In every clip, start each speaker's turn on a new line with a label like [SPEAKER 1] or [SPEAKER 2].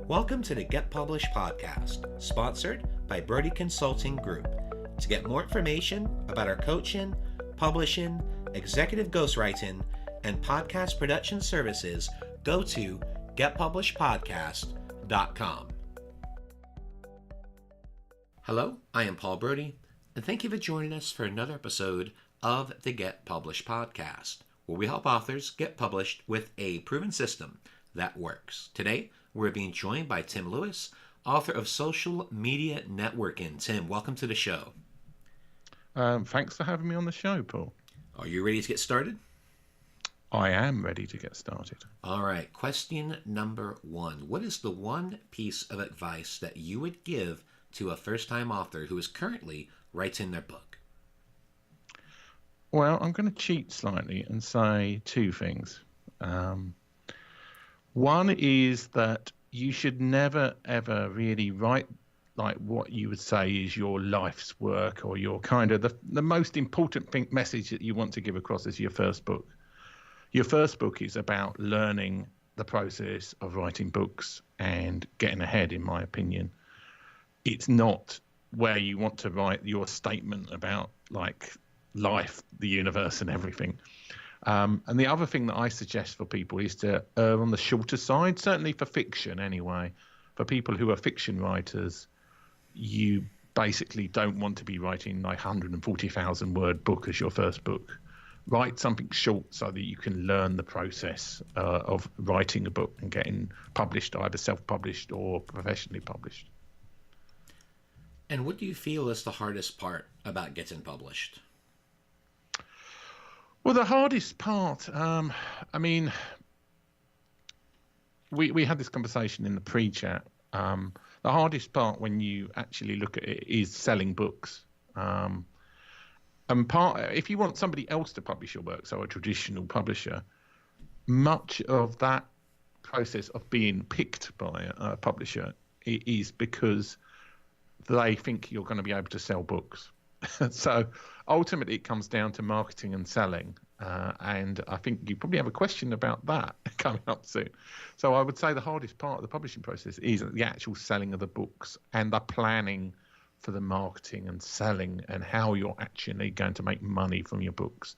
[SPEAKER 1] Welcome to the Get Published podcast, sponsored by Brodie Consulting Group. To get more information about our coaching, publishing, executive ghostwriting, and podcast production services, go to getpublishedpodcast.com. Hello, I am Paul Brodie, and thank you for joining us for another episode of the Get Published podcast, where we help authors get published with a proven system that works. Today, we're being joined by Tim Lewis, author of Social Media Networking. Tim, welcome to the show.
[SPEAKER 2] Thanks for having me on the show, Paul.
[SPEAKER 1] Are you ready to get started?
[SPEAKER 2] I am ready to get started.
[SPEAKER 1] All right. Question number one. What is the one piece of advice that you would give to a first-time author who is currently writing their book?
[SPEAKER 2] Well, I'm going to cheat slightly and say two things. One is that you should never, ever really write like what you would say is your life's work or your kind of the most important message that you want to give across is your first book. Your first book is about learning the process of writing books and getting ahead, in my opinion. It's not where you want to write your statement about like life, the universe and everything. And the other thing that I suggest for people is to err on the shorter side, certainly for fiction anyway. For people who are fiction writers, you basically don't want to be writing like 140,000 word book as your first book. Write something short so that you can learn the process of writing a book and getting published, either self-published or professionally published.
[SPEAKER 1] And what do you feel is the hardest part about getting published?
[SPEAKER 2] Well, the hardest part, we had this conversation in the pre-chat. The hardest part when you actually look at it is selling books. If you want somebody else to publish your work, so a traditional publisher, much of that process of being picked by a publisher is because they think you're going to be able to sell books. So ultimately it comes down to marketing and selling. And I think you probably have a question about that coming up soon. So I would say the hardest part of the publishing process is the actual selling of the books and the planning for the marketing and selling and how you're actually going to make money from your books.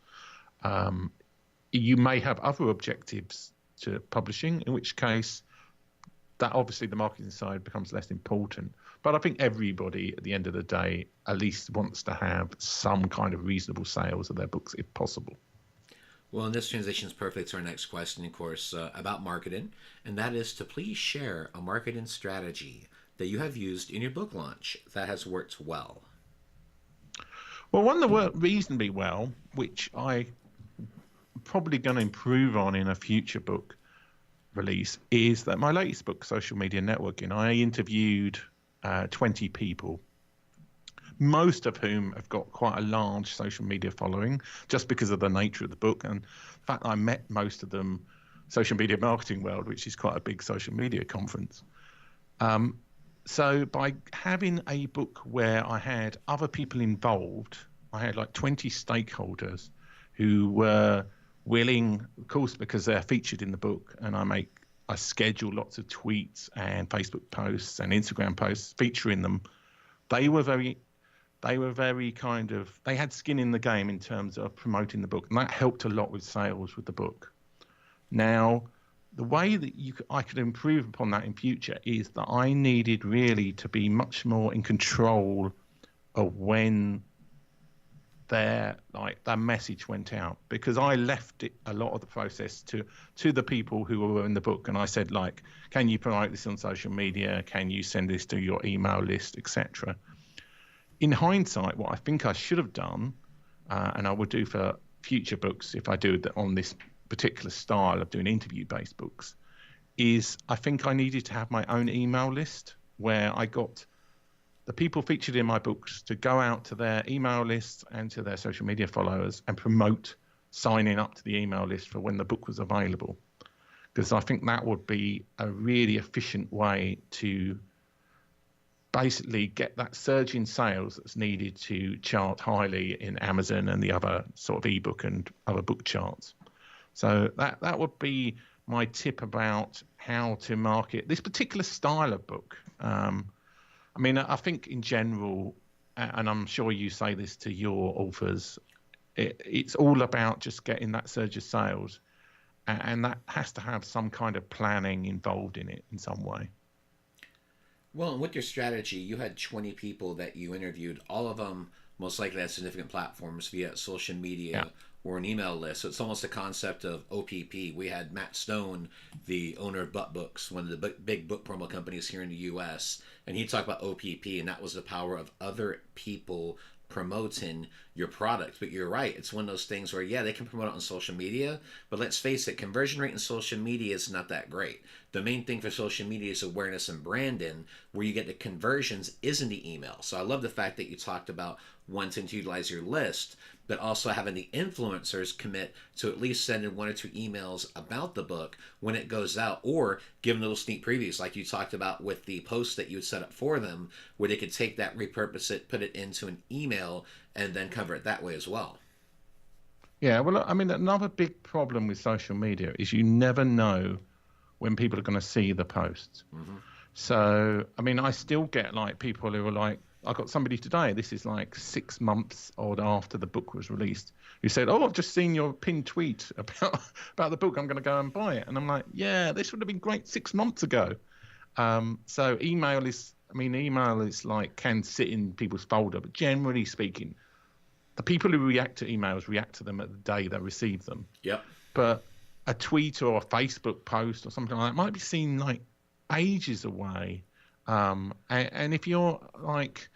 [SPEAKER 2] You may have other objectives to publishing, in which case that obviously the marketing side becomes less important. But I think everybody at the end of the day at least wants to have some kind of reasonable sales of their books if possible.
[SPEAKER 1] Well, and this transitions perfect to our next question, of course, about marketing, and that is to please share a marketing strategy that you have used in your book launch that has worked well.
[SPEAKER 2] Well, one that worked reasonably well, which I'm probably going to improve on in a future book release, is that my latest book, Social Media Networking, I interviewed 20 people, most of whom have got quite a large social media following just because of the nature of the book. And in fact, I met most of them Social Media Marketing World, which is quite a big social media conference. So by having a book where I had other people involved, I had like 20 stakeholders who were willing, of course, because they're featured in the book, and I schedule lots of tweets and Facebook posts and Instagram posts featuring them. They were very kind of, they had skin in the game in terms of promoting the book, and that helped a lot with sales with the book. Now, the way that I could improve upon that in future is that I needed really to be much more in control of when their message went out, because I left a lot of the process to the people who were in the book, and I said, like, can you promote this on social media? Can you send this to your email list, etc. In hindsight, what I think I should have done, and I would do for future books if I do it on this particular style of doing interview-based books, is I think I needed to have my own email list where I got the people featured in my books to go out to their email lists and to their social media followers and promote signing up to the email list for when the book was available. Because I think that would be a really efficient way to basically get that surge in sales that's needed to chart highly in Amazon and the other sort of ebook and other book charts. So that would be my tip about how to market this particular style of book. I mean, I think in general, and I'm sure you say this to your authors, it's all about just getting that surge of sales, and that has to have some kind of planning involved in it in some way.
[SPEAKER 1] Well, and with your strategy, you had 20 people that you interviewed. All of them most likely had significant platforms via social
[SPEAKER 2] Yeah.
[SPEAKER 1] media or an email list. So it's almost a concept of OPP. We had Matt Stone, the owner of Butt Books, one of the big book promo companies here in the U.S., and he talked about OPP, and that was the power of other people promoting your product. But you're right, it's one of those things where, yeah, they can promote it on social media, but let's face it, conversion rate in social media is not that great. The main thing for social media is awareness and branding. Where you get the conversions is in the email. So I love the fact that you talked about wanting to utilize your list, but also having the influencers commit to at least sending 1 or 2 emails about the book when it goes out, or giving little sneak previews like you talked about with the post that you would set up for them, where they could take that, repurpose it, put it into an email, and then cover it that way as well.
[SPEAKER 2] Yeah, well, I mean, another big problem with social media is you never know when people are going to see the posts.
[SPEAKER 1] Mm-hmm.
[SPEAKER 2] So, I mean, I still get like people who are like, I got somebody today, this is like 6 months odd after the book was released, who said, "Oh, I've just seen your pinned tweet about the book. I'm going to go and buy it." And I'm like, yeah, this would have been great 6 months ago. So email is like, can sit in people's folder, but generally speaking, the people who react to emails react to them at the day they receive them.
[SPEAKER 1] Yep.
[SPEAKER 2] But a tweet or a Facebook post or something like that might be seen like ages away. And if you're like,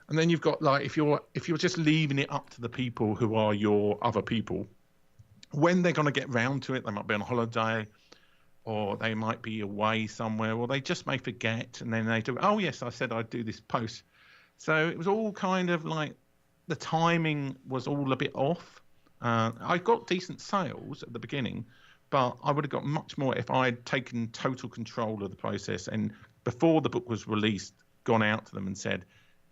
[SPEAKER 2] and then you've got like, if you're just leaving it up to the people who are your other people, when they're going to get round to it, they might be on holiday, or they might be away somewhere, or they just may forget, and then they do, oh yes, I said I'd do this post. So it was all kind of like, the timing was all a bit off. I got decent sales at the beginning, but I would have got much more if I had taken total control of the process, and before the book was released, gone out to them and said,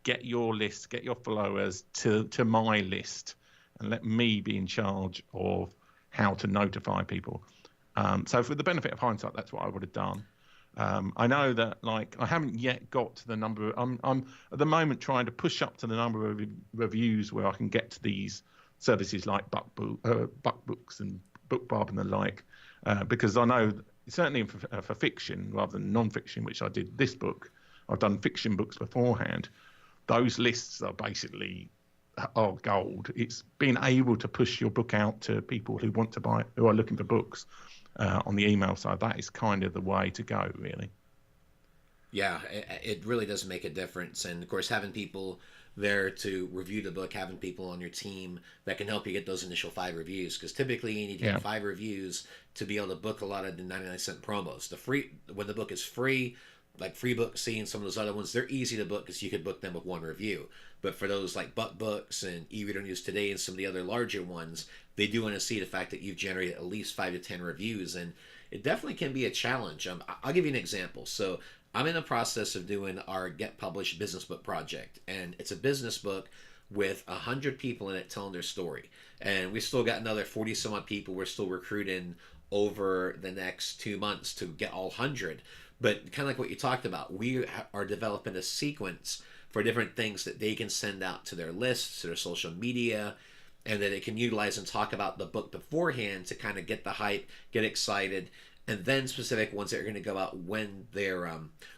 [SPEAKER 2] get your list, get your followers to my list, and let me be in charge of how to notify people. So for the benefit of hindsight, that's what I would have done. I know that, like, I haven't yet got to the number. I'm at the moment trying to push up to the number of reviews where I can get to these services like Buck Books and BookBub and the like, because I know certainly for fiction rather than non-fiction, which I did this book, I've done fiction books beforehand. Those lists are basically gold. It's being able to push your book out to people who want to buy, who are looking for books on the email side. That is kind of the way to go, really.
[SPEAKER 1] Yeah, it really does make a difference. And of course, having people there to review the book, having people on your team that can help you get those initial 5 reviews, because typically you need to get 5 reviews to be able to book a lot of the 99-cent promos. When the book is free, like Free Book C and some of those other ones, they're easy to book because you could book them with 1 review. But for those like Buck Books and eReader News Today and some of the other larger ones, they do want to see the fact that you've generated at least 5 to 10 reviews, and it definitely can be a challenge. I'll give you an example. So I'm in the process of doing our Get Published business book project, and it's a business book with 100 people in it telling their story. And we still got another 40 some odd people we're still recruiting over the next 2 months to get all 100. But kind of like what you talked about, we are developing a sequence for different things that they can send out to their lists, to their social media, and that they can utilize and talk about the book beforehand to kind of get the hype, get excited. And then specific ones that are going to go out when they're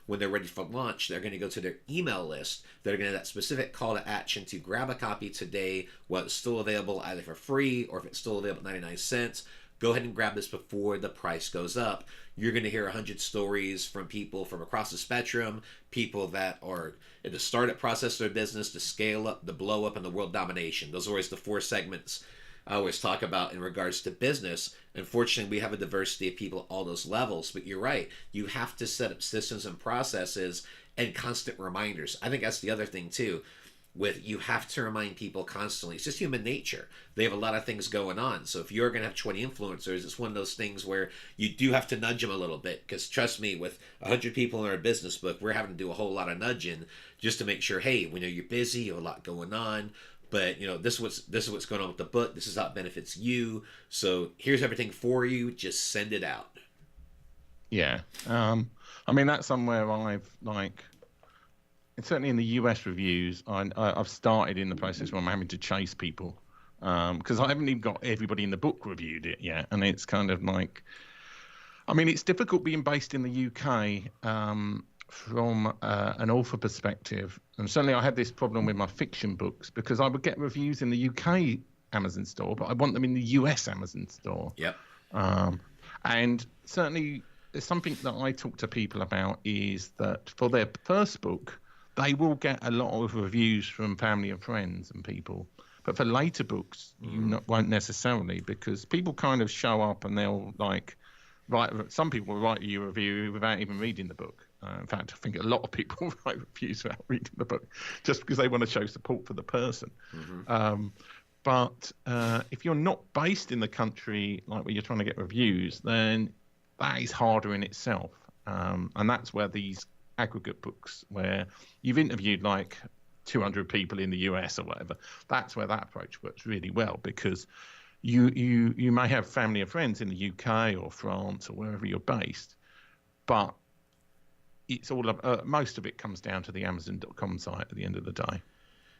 [SPEAKER 1] ready for launch, they're going to go to their email list. They're going to have that specific call to action to grab a copy today while it's still available either for free, or if it's still available at 99 cents, go ahead and grab this before the price goes up. You're going to hear 100 stories from people from across the spectrum, people that are in the startup process of their business, the scale up, the blow up, and the world domination. Those are always the 4 segments I always talk about in regards to business. Unfortunately, we have a diversity of people at all those levels, but you're right. You have to set up systems and processes and constant reminders. I think that's the other thing too. You have to remind people constantly. It's just human nature. They have a lot of things going on. So if you're going to have 20 influencers, it's one of those things where you do have to nudge them a little bit. Because trust me, with 100 people in our business book, we're having to do a whole lot of nudging just to make sure, hey, we know you're busy, you have a lot going on. But this is what's going on with the book. This is how it benefits you. So here's everything for you. Just send it out.
[SPEAKER 2] Yeah. I mean, that's somewhere I've like, certainly in the US reviews, I've started in the process where I'm having to chase people because I haven't even got everybody in the book reviewed it yet. And it's kind of like, I mean, it's difficult being based in the UK from an author perspective. And certainly I had this problem with my fiction books because I would get reviews in the UK Amazon store, but I want them in the US Amazon store.
[SPEAKER 1] Yep.
[SPEAKER 2] And certainly there's something that I talk to people about is that for their first book, they will get a lot of reviews from family and friends and people. But for later books, won't necessarily, because people kind of show up and they'll like write. Some people will write you a review without even reading the book. In fact, I think a lot of people write reviews without reading the book just because they want to show support for the person. But if you're not based in the country, like where you're trying to get reviews, then that is harder in itself. And that's where these aggregate books, where you've interviewed like 200 people in the US or whatever, that's where that approach works really well, because you may have family or friends in the UK or France or wherever you're based, but it's all most of it comes down to the Amazon.com site at the end of the day.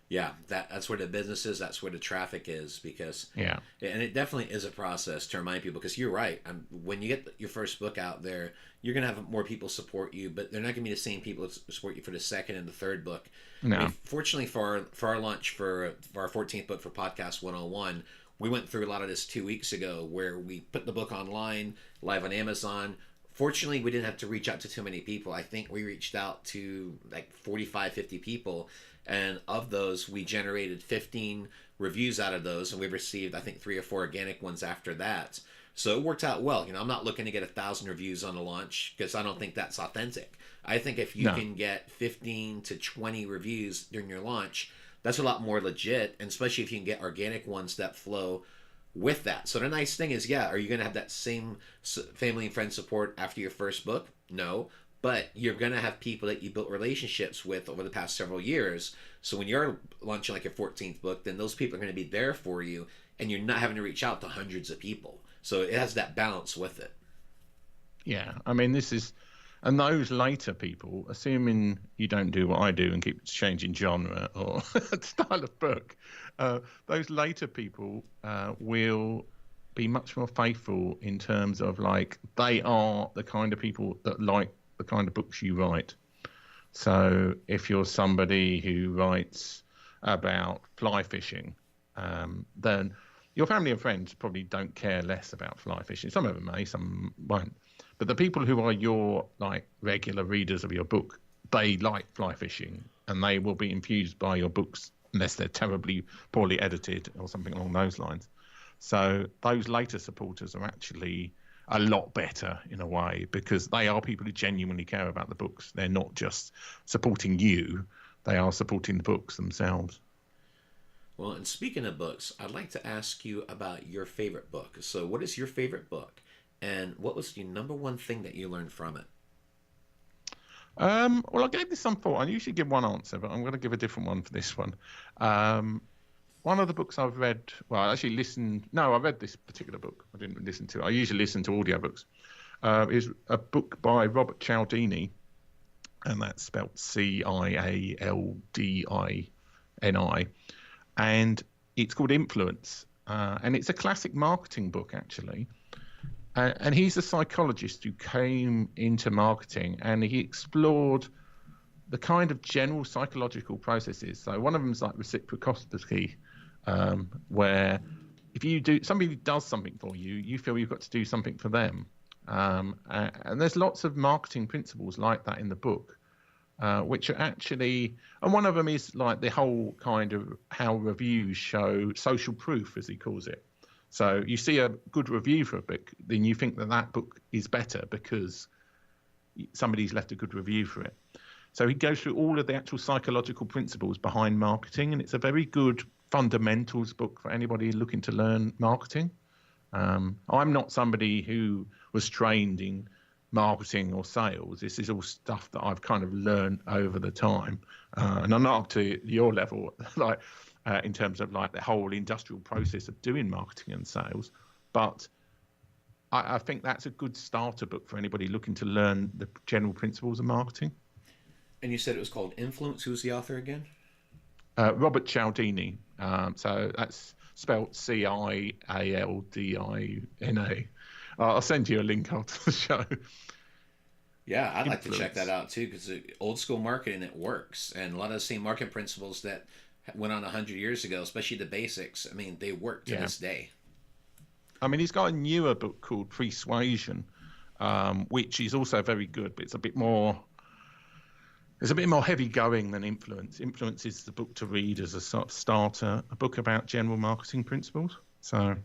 [SPEAKER 1] Yeah, that's where the business is. That's where the traffic is, because
[SPEAKER 2] and
[SPEAKER 1] it definitely is a process to remind people. Because you're right, when you get your first book out there, you're gonna have more people support you, but they're not gonna be the same people that support you for the second and the third book.
[SPEAKER 2] No.
[SPEAKER 1] I mean, fortunately for our launch for our 14th book for Podcast 101, we went through a lot of this 2 weeks ago, where we put the book online, live on Amazon. Fortunately, we didn't have to reach out to too many people. I think we reached out to like 45, 50 people. And of those, we generated 15 reviews out of those, and we've received, I think, 3 or 4 organic ones after that. So it worked out well. I'm not looking to get 1,000 reviews on the launch, because I don't think that's authentic. I think if you can get 15 to 20 reviews during your launch, that's a lot more legit, and especially if you can get organic ones that flow with that. So the nice thing is, are you going to have that same family and friend support after your first book? No. But you're going to have people that you built relationships with over the past several years. So when you're launching like your 14th book, then those people are going to be there for you, and you're not having to reach out to hundreds of people. So it has that balance with it.
[SPEAKER 2] Yeah, I mean, and those later people, assuming you don't do what I do and keep changing genre or style of book, those later people will be much more faithful in terms of like, they are the kind of people that like the kind of books you write. So if you're somebody who writes about fly fishing, then your family and friends probably don't care less about fly fishing. Some of them may, some won't. But the people who are your like regular readers of your book, they like fly fishing, and they will be infused by your books unless they're terribly poorly edited or something along those lines. So those later supporters are actually a lot better in a way, because they are people who genuinely care about the books. They're not just supporting you, they are supporting the books themselves.
[SPEAKER 1] Well, and speaking of books, I'd like to ask you about your favorite book. So what is your favorite book, and what was the number one thing that you learned from it?
[SPEAKER 2] Well, I gave this some thought. I usually give one answer, but I'm going to give a different one for this one. One of the books I've read, I read this particular book. I didn't listen to it. I usually listen to audiobooks. Is a book by Robert Cialdini, and that's spelled Cialdini. And it's called Influence. And it's a classic marketing book, actually. And he's a psychologist who came into marketing, and he explored the kind of general psychological processes. So one of them is like reciprocity, where if somebody does something for you, you feel you've got to do something for them. And there's lots of marketing principles like that in the book, which are actually, and one of them is like the whole kind of how reviews show social proof, as he calls it. So you see a good review for a book, then you think that book is better because somebody's left a good review for it. So he goes through all of the actual psychological principles behind marketing, and it's a very good fundamentals book for anybody looking to learn marketing. I'm not somebody who was trained in marketing or sales. This is all stuff that I've kind of learned over the time, and I'm not up to your level, like in terms of like the whole industrial process of doing marketing and sales. But I think that's a good starter book for anybody looking to learn the general principles of marketing.
[SPEAKER 1] And you said it was called Influence. Who's the author again?
[SPEAKER 2] Robert Cialdini. So that's spelled Cialdina. I'll send you a link after the show.
[SPEAKER 1] Yeah, I'd like to check that out too, because old school marketing, it works. And a lot of the same marketing principles that went on 100 years ago, especially the basics, I mean, they work to this day.
[SPEAKER 2] I mean, he's got a newer book called Persuasion, which is also very good, but it's a bit more heavy going than Influence. Influence is the book to read as a sort of starter, a book about general marketing principles. So,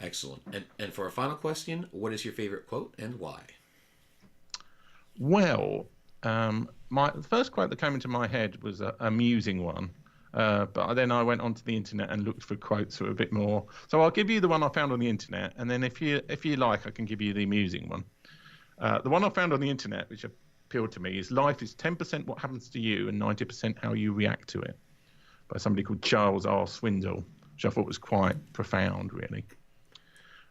[SPEAKER 1] excellent. And for a final question, what is your favorite quote and why?
[SPEAKER 2] Well, the first quote that came into my head was an amusing one. But then I went onto the internet and looked for quotes that were a bit more. So I'll give you the one I found on the internet, and then if you like, I can give you the amusing one. The one I found on the internet, which appealed to me, is "Life is 10% what happens to you and 90% how you react to it," by somebody called Charles R. Swindoll, which I thought was quite profound, really.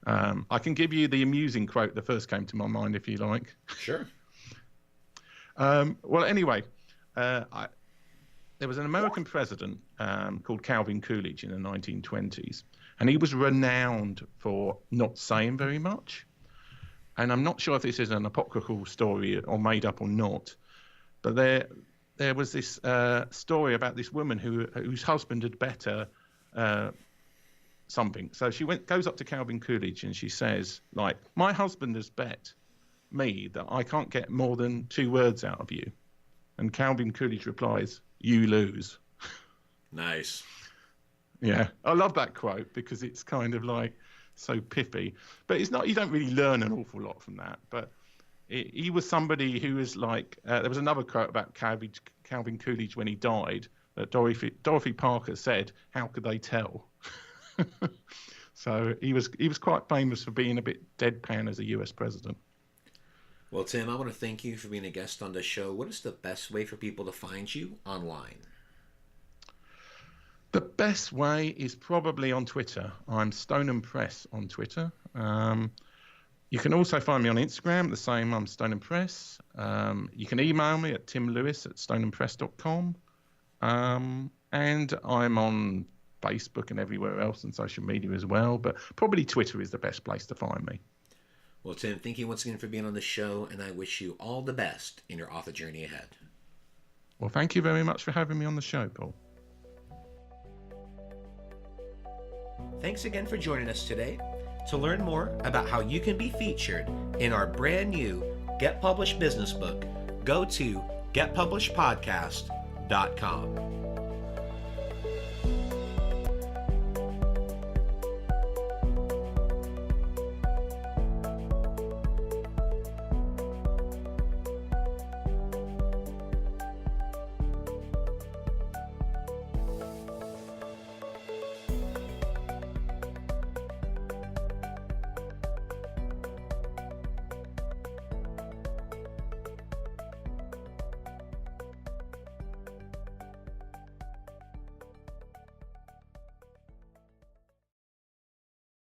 [SPEAKER 2] I can give you the amusing quote that first came to my mind, if you like.
[SPEAKER 1] Sure.
[SPEAKER 2] Well, anyway, there was an American president called Calvin Coolidge in the 1920s, and he was renowned for not saying very much. And I'm not sure if this is an apocryphal story or made up or not, but there was this story about this woman whose husband had bet something. So she goes up to Calvin Coolidge and she says, like, "My husband has bet me that I can't get more than 2 words out of you." And Calvin Coolidge replies, "You lose."
[SPEAKER 1] Nice.
[SPEAKER 2] Yeah, I love that quote because it's kind of like so pithy, but it's not. You don't really learn an awful lot from that. But he was somebody who was like. There was another quote about Calvin Coolidge when he died that Dorothy Parker said, "How could they tell?" So he was quite famous for being a bit deadpan as a US president.
[SPEAKER 1] Well, Tim, I want to thank you for being a guest on the show. What is the best way for people to find you online?
[SPEAKER 2] The best way is probably on Twitter. I'm Stone & Press on Twitter. You can also find me on Instagram, the same, I'm Stone & Press. You can email me at timlewis@stoneandpress.com. And I'm on Facebook and everywhere else and social media as well, but probably Twitter is the best place to find me.
[SPEAKER 1] Well, Tim, thank you once again for being on the show, and I wish you all the best in your author journey ahead.
[SPEAKER 2] Well, thank you very much for having me on the show, Paul.
[SPEAKER 1] Thanks again for joining us today. To learn more about how you can be featured in our brand new Get Published business book, go to getpublishedpodcast.com.